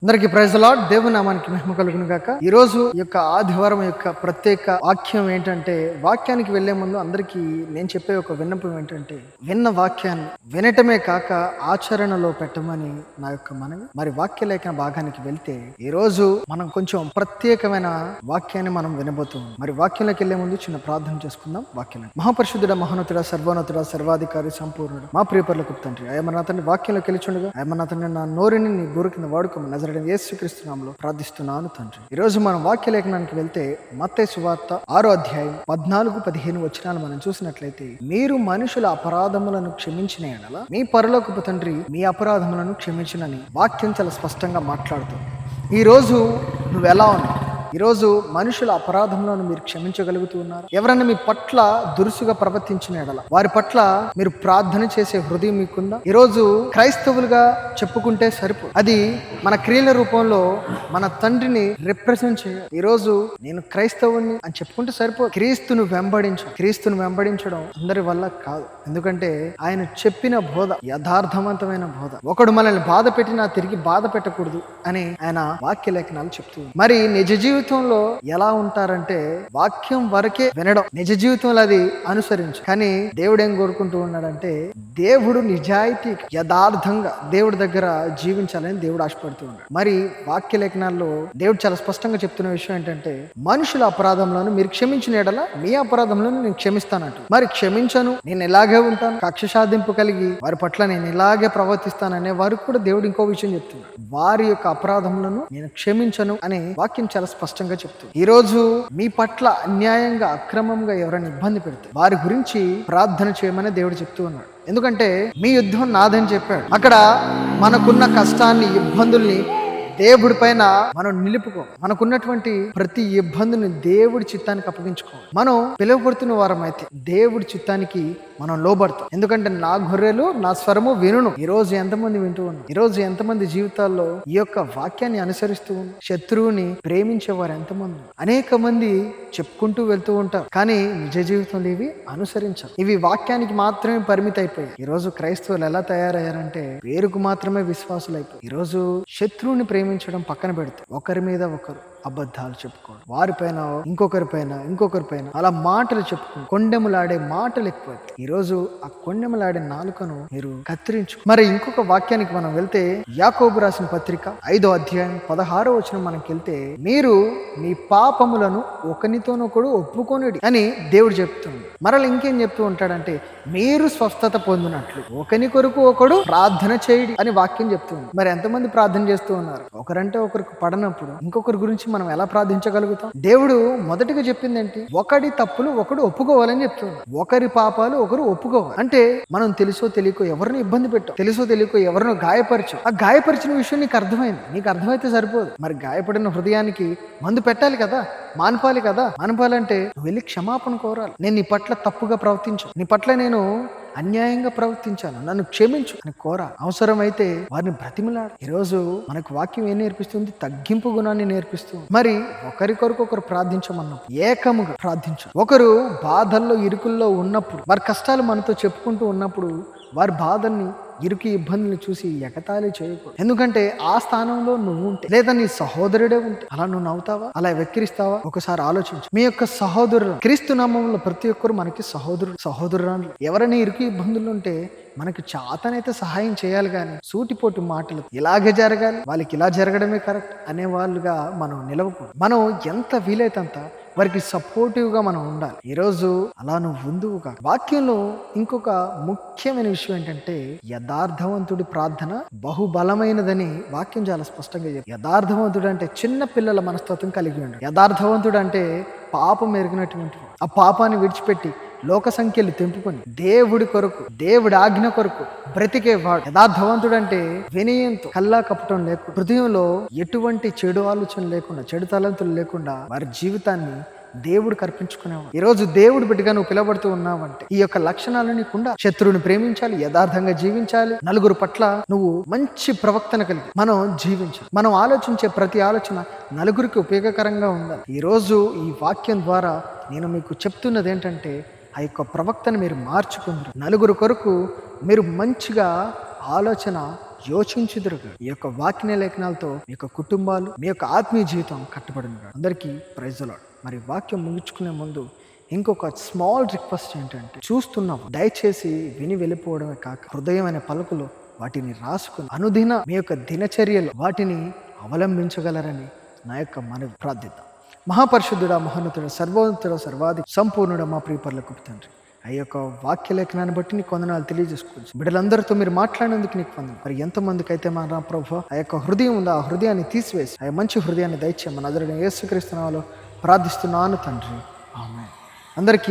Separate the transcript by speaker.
Speaker 1: అందరికి praise the lord. దేవుని నామానికి మహిమ కలుగును గాక. ఈ రోజు యొక్క ఆదివారం యొక్క ప్రత్యేక వాక్యం ఏంటంటే, వాక్యానికి వెళ్లే ముందు అందరికీ నేను చెప్పే ఒక విన్నపం ఏంటంటే, విన్న వాక్యాన్ని వినటమే కాక ఆచరణలో పెట్టమని నా యొక్క మనవి. మరి వాక్య లేఖన భాగానికి వెళ్తే ఈ రోజు మనం కొంచెం ప్రత్యేకమైన వాక్యాన్ని మనం వినబోతున్నాం. మరి వాక్యంలోకి వెళ్లే ముందు చిన్న ప్రార్థన చేసుకుందాం. వాక్యం మహాపరిశుద్ధుడ, మహోన్నతుడ, సర్వోన్నతుడ, సర్వాధికారి, సంపూర్ణుడు, మా ప్రియపరులకు తండ్రి, ఆయమ అతన్ని వాక్యంలోకి వెళ్ళిచుండగా ఆయమ అతన్ని నా నోరుని నీ గురు కింద వాడుకోమని యేసుక్రీస్తు నామములో ప్రార్థిస్తున్నాను తండ్రి. ఈ రోజు మనం వాక్య లేఖనానికి వెళ్తే మత్తయి సువార్త 6వ అధ్యాయం 14-15 వచనాలు మనం చూసినట్లయితే, మీరు మనుషుల అపరాధములను క్షమించిన ఎడల మీ పరలోకపు తండ్రి మీ అపరాధములను క్షమించునని వాక్యం చాలా స్పష్టంగా మాట్లాడుతుంది. ఈ రోజు నువ్వు ఎలా ఉన్నావు? ఈరోజు మనుషుల అపరాధములను మీరు క్షమించగలుగుతూ ఉన్నారు? ఎవరైనా మీ పట్ల దురుసుగా ప్రవర్తించిన ఎడల వారి పట్ల మీరు ప్రార్థన చేసే హృదయం మీకుందా? ఈరోజు క్రైస్తవులుగా చెప్పుకుంటే సరిపో, అది మన క్రియల రూపంలో మన తండ్రిని రిప్రజెంట్ చేయాలి. ఈరోజు నేను క్రైస్తవుని అని చెప్పుకుంటే సరిపో. క్రీస్తును వెంబడించడం అందరి వల్ల కాదు. ఎందుకంటే ఆయన చెప్పిన బోధ యథార్థవంతమైన బోధ. ఒకడు మనల్ని బాధ పెట్టినా తిరిగి బాధ పెట్టకూడదు అని ఆయన వాక్య లేఖనాలు చెప్తూ, మరి నిజ జీవితంలో ఎలా ఉంటారంటే వాక్యం వరకే వినడం, నిజ జీవితంలో అది అనుసరించు. కానీ దేవుడు ఏం కోరుకుంటూ ఉన్నాడంటే, దేవుడు నిజాయితీ యథార్థంగా దేవుడి దగ్గర జీవించాలని దేవుడు ఆశపడుతూ ఉన్నాడు. మరి వాక్య లేఖనాల్లో దేవుడు చాలా స్పష్టంగా చెప్తున్న విషయం ఏంటంటే, మనుషుల అపరాధంలో మీరు క్షమించిన ఎడల మీ అపరాధంలో నేను క్షమిస్తానంట. మరి క్షమించను, నేను ఇలాగే ఉంటాను, కక్ష సాధింపు కలిగి వారి పట్ల నేను ఇలాగే ప్రవర్తిస్తాననే వారికి కూడా దేవుడు ఇంకో విషయం చెప్తున్నాడు. వారి యొక్క అపరాధములను నేను క్షమించను అనే వాక్యం చాలా స్పష్టంగా చెప్తుంది. ఈ రోజు మీ పట్ల అన్యాయంగా అక్రమంగా ఎవరైనా ఇబ్బంది పెడితే వారి గురించి ప్రార్థన చేయమని దేవుడు చెప్తూ ఉన్నాడు. ఎందుకంటే మీ యుద్ధం నాదని చెప్పాడు. అక్కడ మనకున్న కష్టాన్ని, ఇబ్బందుల్ని దేవుడి పైన మనం నిలుపుకో. మనకున్నటువంటి ప్రతి ఇబ్బందిని దేవుడి చిత్తానికి అప్పగించుకో. మనం పిలువబడుతున్న వారం అయితే దేవుడి చిత్తానికి మనం లోబడతాం. ఎందుకంటే నా గొర్రెలు నా స్వరము వినును. ఈ రోజు ఎంతమంది వింటూ ఉన్నారు? ఈ రోజు ఎంతమంది జీవితాల్లో ఈ యొక్క వాక్యాన్ని అనుసరిస్తూ ఉన్నారు? శత్రువుని ప్రేమించేవారు ఎంతమంది? అనేక మంది చెప్పుకుంటూ వెళ్తూ ఉంటారు, కానీ నిజ జీవితంలో ఇవి అనుసరించారు. ఇవి వాక్యానికి మాత్రమే పరిమితి అయిపోయి ఈ రోజు క్రైస్తవులు ఎలా తయారయ్యారంటే పేరుకు మాత్రమే విశ్వాసులు అయిపోయి ఈ రోజు శత్రువుని ప్రేమించడం పక్కన పెడితే ఒకరి మీద ఒకరు అబద్ధాలు చెప్పుకోవడం, వారిపైన ఇంకొకరిపైన అలా మాటలు చెప్పుకో, కొండెములాడే మాటలు ఎక్కువ. ఈరోజు ఆ కొండెములాడే నాలుకను మీరు కత్తిరించు. మరి ఇంకొక వాక్యానికి మనం వెళ్తే, యాకోబు రాసిన పత్రిక 5వ అధ్యాయం 16వ వచనం మనకి వెళ్తే, మీరు మీ పాపములను ఒకనితోనొకడు ఒప్పుకొనుడి అని దేవుడు చెప్తుంది. మరలా ఇంకేం చెప్తూ ఉంటాడంటే, మీరు స్వస్థత పొందినట్లు ఒకని కొరకు ఒకడు ప్రార్థన చేయడి అని వాక్యం చెప్తుంది. మరి ఎంతమంది ప్రార్థన చేస్తూ ఉన్నారు? ఒకరంటే ఒకరికి పడనప్పుడు ఇంకొకరి గురించి మనం ఎలా ప్రార్థించగలుగుతాం? దేవుడు మొదటిగా చెప్పింది ఏంటి? ఒకడి తప్పులు ఒకడు ఒప్పుకోవాలని చెప్తుంది. ఒకరి పాపాలు ఒకరు ఒప్పుకోవాలి. అంటే మనం తెలుసో తెలియకో ఎవరిని ఇబ్బంది పెట్టాం, తెలుసో తెలియకో ఎవరినో గాయపరచాం. ఆ గాయపరిచిన విషయం నీకు అర్థమైంది. నీకు అర్థమైతే సరిపోదు. మరి గాయపడిన హృదయానికి మందు పెట్టాలి కదా, మాన్పాలి కదా. మాన్పాలంటే నువ్వు వెళ్ళి క్షమాపణ కోరాలి. నేను నీ పట్ల తప్పుగా ప్రవర్తించాను, నీ పట్ల నేను అన్యాయంగా ప్రవర్తించాను, నన్ను క్షమించు అని కోరా. అవసరమైతే వారిని బ్రతిమలాడు. ఈరోజు మనకు వాక్యం ఏం నేర్పిస్తుంది? తగ్గింపు గుణాన్ని నేర్పిస్తుంది. మరి ఒకరి కొరకు ఒకరు ప్రార్థించమన్నప్పుడు ఏకముగా ప్రార్థించు. ఒకరు బాధల్లో ఇరుకుల్లో ఉన్నప్పుడు, వారి కష్టాలు మనతో చెప్పుకుంటూ ఉన్నప్పుడు వారి బాధల్ని, ఇరుకు ఇబ్బందులు చూసి ఎగతాళి చేయకూడదు. ఎందుకంటే ఆ స్థానంలో నువ్వు ఉంటే, లేదా నీ సహోదరుడే ఉంటే అలా నువ్వు నవ్వుతావా? అలా వెక్కిరిస్తావా? ఒకసారి ఆలోచించు. మీ యొక్క సహోదరులు, క్రీస్తు నామంలో ప్రతి ఒక్కరు మనకి సహోదరురాలు. ఎవరైనా ఇరుకు ఇబ్బందులు ఉంటే మనకి చాతనైతే సహాయం చేయాలి, కానీ సూటిపోటు మాటలు ఇలాగే జరగాలి, వాళ్ళకి ఇలా జరగడమే కరెక్ట్ అనే వాళ్ళుగా మనం నిలవకూడదు. మనం ఎంత వీలైతే అంత వారికి సపోర్టివ్ గా మనం ఉండాలి. ఈరోజు అలా నువ్వు ముందుగా వాక్యంలో ఇంకొక ముఖ్యమైన విషయం ఏంటంటే, యథార్థవంతుడి ప్రార్థన బహుబలమైనదని వాక్యం చాలా స్పష్టంగా చెప్తుంది. యథార్థవంతుడు అంటే చిన్న పిల్లల మనస్తత్వం కలిగి ఉండాలి. యథార్థవంతుడు అంటే పాపం ఎరిగినటువంటి, ఆ పాపాన్ని విడిచిపెట్టి లోక సంఖ్యలు తెంపుకొని దేవుడి కొరకు, దేవుడి ఆజ్ఞ కొరకు బ్రతికేవాడు యథార్థవంతుడు. అంటే వినయంతో, కల్లా కపటం లేకుండా, హృదయంలో ఎటువంటి చెడు ఆలోచన లేకుండా, చెడు తలంతులు లేకుండా వారి జీవితాన్ని దేవుడికి అర్పించుకునేవాడు. ఈరోజు దేవుడి బిడ్డగా నువ్వు పిలవడుతూ ఉన్నావంటే ఈ యొక్క లక్షణాలు నీకుండా శత్రువుని ప్రేమించాలి, యథార్థంగా జీవించాలి, నలుగురు పట్ల నువ్వు మంచి ప్రవర్తన కలిగి మనం జీవించాలి. మనం ఆలోచించే ప్రతి ఆలోచన నలుగురికి ఉపయోగకరంగా ఉండాలి. ఈరోజు ఈ వాక్యం ద్వారా నేను మీకు చెప్తున్నది ఏంటంటే, ఆ యొక్క ప్రవక్తను మీరు మార్చుకుందరు. నలుగురు కొరకు మీరు మంచిగా ఆలోచన యోచించుదురుగా. ఈ యొక్క వాక్య లేఖనాలతో మీ యొక్క కుటుంబాలు, మీ యొక్క ఆత్మీయ జీవితం కట్టబడును. అందరికీ ప్రైజ్ ది లార్డ్. మరి వాక్యం ముగించుకునే ముందు ఇంకొక స్మాల్ రిక్వెస్ట్ ఏంటంటే, చూస్తున్నాం దయచేసి విని వెళ్ళిపోవడమే కాక హృదయం అనే పలుకులు వాటిని రాసుకుని అనుదిన మీ యొక్క దినచర్యలు వాటిని అవలంబించగలరని నా యొక్క మనవి. ప్రార్థిద్దాం. మహాపరిశుద్ధుడా, మహోన్నతుడా, సర్వోన్నతుడా, సర్వాధి సంపూర్ణుడా, మా ప్రియ పరలోకపు తండ్రి, ఆ యొక్క వాక్య లేఖనాన్ని బట్టి నీకు వందనాలు తెలియజేసుకోవచ్చు. బిడ్డలందరితో మీరు మాట్లాడినందుకు నీకు వందనాలు. మరి ఎంతమందికి అయితే మన ప్రభు ఆ యొక్క హృదయం ఉందో ఆ హృదయాన్ని తీసివేసి ఆ మంచి హృదయాన్ని దయచేయమని నజరేయుడైన యేసుక్రీస్తు నామములో ప్రార్థిస్తున్నాను తండ్రి. ఆమేన్. అందరికీ